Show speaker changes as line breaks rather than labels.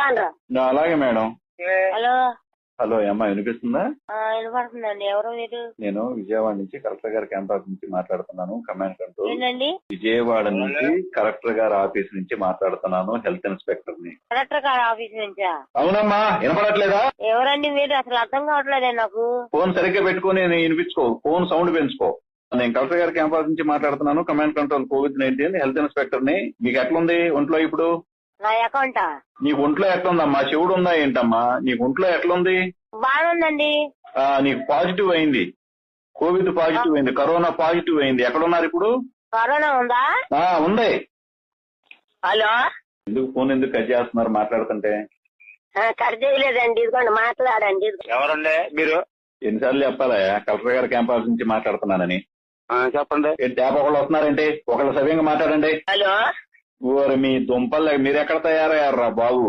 అలాగే madam.
Hello
hello అమ్మా, వినిపిస్తుందా?
వినపడుతుందండి. ఎవరు మీరు?
నేను విజయవాడ నుంచి కలెక్టర్ గారి క్యాంపస్ నుంచి మాట్లాడుతున్నాను. Command control.
ఏంటండి?
విజయవాడ నుంచి కలెక్టర్ గారి ఆఫీస్ నుంచి మాట్లాడుతున్నాను. హెల్త్ ఇన్స్పెక్టర్ ని.
కలెక్టర్ గారి ఆఫీస్ నుంచా?
అవునమ్మా, వినపడట్లేదా?
ఎవరండి మీరు? అసలు అర్థం కావట్లేదే నాకు.
ఫోన్ సరిగ్గా పెట్టుకుని వినిపించుకో, ఫోన్ సౌండ్ పెంచుకో. నేను కలెక్టర్ గారి క్యాంపస్ నుంచి మాట్లాడుతున్నాను. Command control COVID-19 health inspector ని. మీకు ఎట్లుంది ఒంట్లో ఇప్పుడు?
నా అకౌంటా?
నీకు ఒంట్లో ఎట్లుందమ్మా? చెవుడు ఉందా ఏంటమ్మా? నీకు ఒంట్లో ఎట్లుంది?
బాగుందండి.
నీకు పాజిటివ్ అయింది, కోవిడ్ పాజిటివ్ అయింది, కరోనా పాజిటివ్ అయింది. ఎక్కడున్నారు ఇప్పుడు?
కరోనా ఉందా?
ఉంది.
హలో,
ఎందుకు ఫోన్ ఎందుకు కట్ చేస్తున్నారు మాట్లాడుతుంటే?
కట్ చేయలేదండి. ఇదిగోండి మాట్లాడండి.
ఎవరండి మీరు?
ఎన్నిసార్లు చెప్పాలా కలెక్టర్ గారి క్యాంపస్ నుంచి మాట్లాడుతున్నానని?
చెప్పండి.
ట్యాప్ ఒకళ్ళు వస్తున్నారంటే ఒకళ్ళు సవ్యంగా మాట్లాడండి.
హలో,
మీ దుంపలు మీరు ఎక్కడ తయారయ్యారా బాబు?